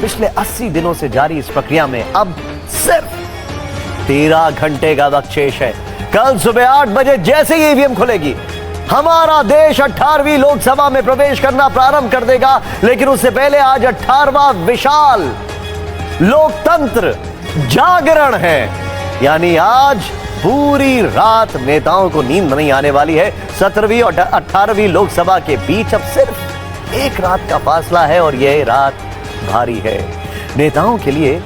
पिछले 80 दिनों से जारी इस प्रक्रिया में अब सिर्फ 13 घंटे का वक्त शेष है। कल सुबह 8 बजे जैसे ही ईवीएम खुलेगी, हमारा देश 18वीं लोकसभा में प्रवेश करना प्रारंभ कर देगा। लेकिन उससे पहले आज 18वां विशाल लोकतंत्र जागरण है, यानी आज पूरी रात नेताओं को नींद नहीं आने वाली है। 17वीं और 18वीं लोकसभा के बीच अब सिर्फ एक रात का फासला है और यह रात भारी है नेताओं के लिए।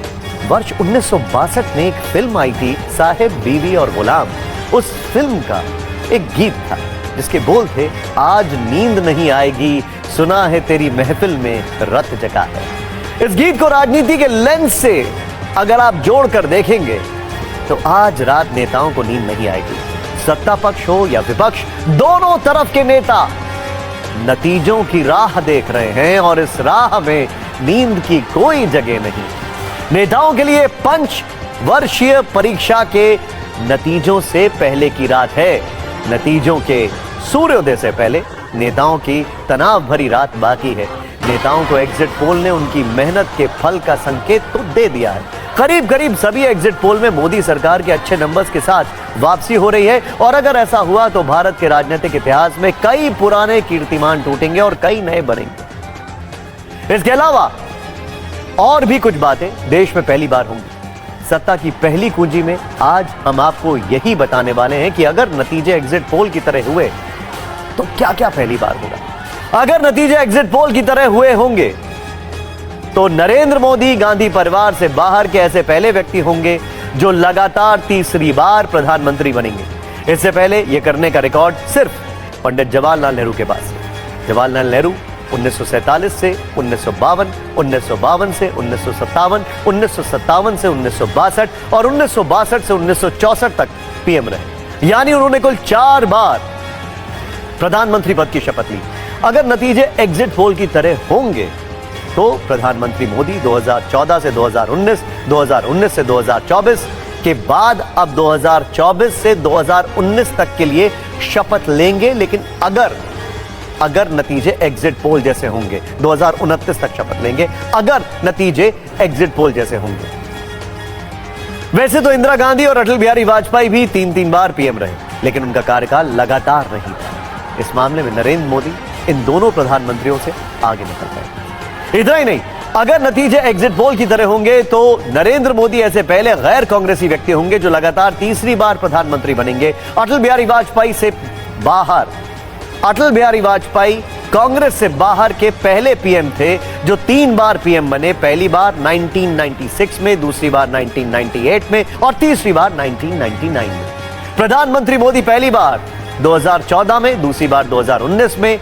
वर्ष 1962 में एक फिल्म आई थी, साहेब बीवी और गुलाम। उस फिल्म का एक गीत था जिसके बोल थे, आज नींद नहीं आएगी, सुना है तेरी महफिल में रत जगा है। इस गीत को राजनीति के लेंस से अगर आप जोड़कर देखेंगे तो आज रात नेताओं को नींद नहीं आएगी। सत्ता पक्ष हो या विपक्ष, दोनों तरफ के नेता नतीजों की राह देख रहे हैं और इस राह में नींद की कोई जगह नहीं। नेताओं के लिए पंचवर्षीय परीक्षा के नतीजों से पहले की रात है। नतीजों के सूर्योदय से पहले नेताओं की तनाव भरी रात बाकी है। नेताओं को एग्जिट पोल ने उनकी मेहनत के फल का संकेत तो दे दिया है। करीब करीब सभी एग्जिट पोल में मोदी सरकार के अच्छे नंबर्स के साथ वापसी हो रही है और अगर ऐसा हुआ तो भारत के राजनीतिक इतिहास में कई पुराने कीर्तिमान टूटेंगे और कई नए बनेंगे। इसके अलावा और भी कुछ बातें देश में पहली बार होंगी। सत्ता की पहली कुंजी में आज हम आपको यही बताने वाले हैं कि अगर नतीजे एग्जिट पोल की तरह हुए तो क्या क्या पहली बार होगा। अगर नतीजे एग्जिट पोल की तरह हुए होंगे तो नरेंद्र मोदी गांधी परिवार से बाहर के ऐसे पहले व्यक्ति होंगे जो लगातार तीसरी बार प्रधानमंत्री बनेंगे। इससे पहले यह करने का रिकॉर्ड सिर्फ पंडित जवाहरलाल नेहरू के पास है। जवाहरलाल नेहरू 1947 से 1952, 1952 से 1957, 1957 से 1962 और 1962 से 1964 तक पीएम रहे, यानी उन्होंने कुल 4 बार प्रधानमंत्री पद की शपथ ली। अगर नतीजे एग्जिट पोल की तरह होंगे तो प्रधानमंत्री मोदी 2014 से 2019, 2019 से 2024 के बाद अब 2024 से 2019 तक के लिए शपथ लेंगे। लेकिन अगर नतीजे एग्जिट पोल जैसे होंगे 2029 तक शपथ लेंगे, अगर नतीजे एग्जिट पोल जैसे होंगे। वैसे तो इंदिरा गांधी और अटल बिहारी वाजपेयी भी 3-3 बार पीएम रहे, लेकिन उनका कार्यकाल लगातार नहीं था। इस मामले में नरेंद्र मोदी इन दोनों प्रधानमंत्रियों से आगे निकल गए। इतना ही नहीं, अगर नतीजे एग्जिट पोल की तरह होंगे तो नरेंद्र मोदी ऐसे पहले गैर कांग्रेसी व्यक्ति होंगे जो लगातार तीसरी बार प्रधानमंत्री बनेंगे। अटल बिहारी वाजपेयी से बाहर, अटल बिहारी वाजपेयी कांग्रेस से बाहर के पहले पीएम थे जो 3 बार पीएम बने। पहली बार 1996 में, दूसरी बार 1998 में और तीसरी बार 1999 में। प्रधानमंत्री मोदी पहली बार 2014 में, दूसरी बार 2019 में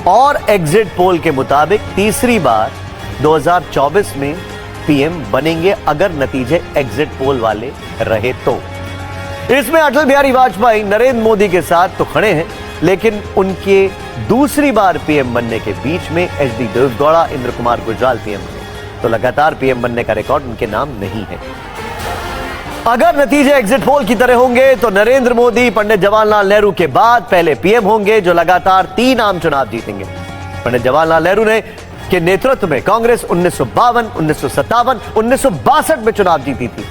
और एग्जिट पोल के मुताबिक तीसरी बार 2024 में पीएम बनेंगे अगर नतीजे एग्जिट पोल वाले रहे तो। इसमें अटल बिहारी वाजपेयी नरेंद्र मोदी के साथ तो खड़े हैं, लेकिन उनके दूसरी बार पीएम बनने के बीच में एचडी देवेगौड़ा, इंद्र कुमार गुजराल पीएम बने, तो लगातार पीएम बनने का रिकॉर्ड उनके नाम नहीं है। अगर नतीजे एग्जिट पोल की तरह होंगे तो नरेंद्र मोदी पंडित जवाहरलाल नेहरू के बाद पहले पीएम होंगे जो लगातार 3 आम चुनाव जीतेंगे। पंडित जवाहरलाल नेहरू ने के नेतृत्व में कांग्रेस 1952, 1957, 1962 में चुनाव जीती थी,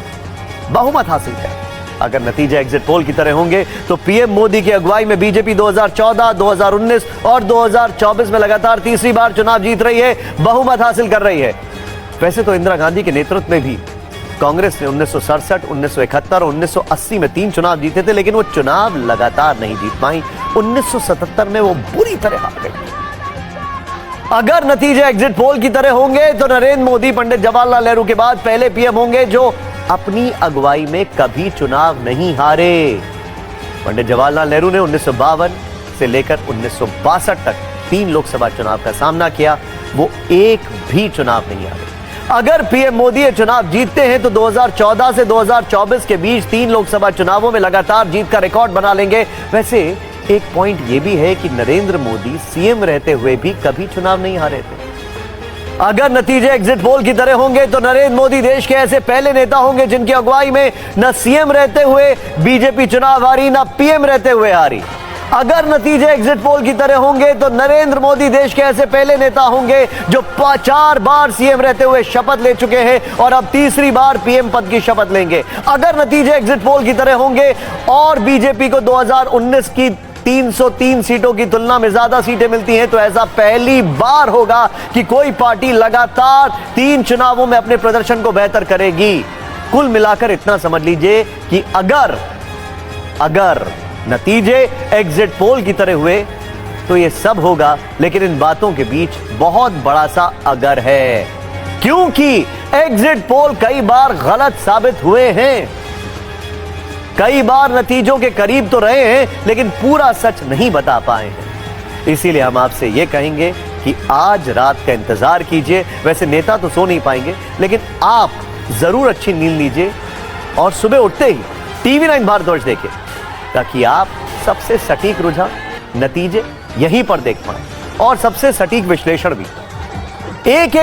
बहुमत हासिल किया। अगर नतीजे एग्जिट पोल की तरह होंगे तो पीएम मोदी की अगुवाई में बीजेपी 2014, 2019 और 2024 में लगातार तीसरी बार चुनाव जीत रही है, बहुमत हासिल कर रही है। वैसे तो इंदिरा गांधी के नेतृत्व में भी कांग्रेस ने 1967, 1971 और 1980 में 3 चुनाव जीते थे, लेकिन वो चुनाव लगातार नहीं जीत पाई। 1977 में वो बुरी तरह हार गई। अगर नतीजे एग्जिट पोल की तरह होंगे तो नरेंद्र मोदी पंडित जवाहरलाल नेहरू के बाद पहले पीएम होंगे जो अपनी अगुवाई में कभी चुनाव नहीं हारे। पंडित जवाहरलाल नेहरू ने 1952 से लेकर 1962 तक 3 लोकसभा चुनाव का सामना किया, वो एक भी चुनाव नहीं हारे। अगर पीएम मोदी ये चुनाव जीतते हैं तो 2014 से 2024 के बीच 3 लोकसभा चुनावों में लगातार जीत का रिकॉर्ड बना लेंगे। वैसे एक पॉइंट यह भी है कि नरेंद्र मोदी सीएम रहते हुए भी कभी चुनाव नहीं हारे थे। अगर नतीजे एग्जिट पोल की तरह होंगे तो नरेंद्र मोदी देश के ऐसे पहले नेता होंगे जिनकी अगुवाई में न सीएम रहते हुए बीजेपी चुनाव हारी, न पीएम रहते हुए हारी। अगर नतीजे एग्जिट पोल की तरह होंगे तो नरेंद्र मोदी देश के ऐसे पहले नेता होंगे जो 4 बार सीएम रहते हुए शपथ ले चुके हैं और अब तीसरी बार पीएम पद की शपथ लेंगे। अगर नतीजे एग्जिट पोल की तरह होंगे और बीजेपी को 2019 की 303 सीटों की तुलना में ज्यादा सीटें मिलती हैं तो ऐसा पहली बार होगा कि कोई पार्टी लगातार 3 चुनावों में अपने प्रदर्शन को बेहतर करेगी। कुल मिलाकर इतना समझ लीजिए कि अगर नतीजे एग्जिट पोल की तरह हुए तो यह सब होगा, लेकिन इन बातों के बीच बहुत बड़ा सा अगर है, क्योंकि एग्जिट पोल कई बार गलत साबित हुए हैं, कई बार नतीजों के करीब तो रहे हैं लेकिन पूरा सच नहीं बता पाए हैं। इसीलिए हम आपसे यह कहेंगे कि आज रात का इंतजार कीजिए। वैसे नेता तो सो नहीं पाएंगे, लेकिन आप जरूर अच्छी नींद लीजिए और सुबह उठते ही TV9 भारतवर्ष देखिए, ताकि आप सबसे सटीक रुझान, नतीजे यहीं पर देख पाएं और सबसे सटीक विश्लेषण भी। एक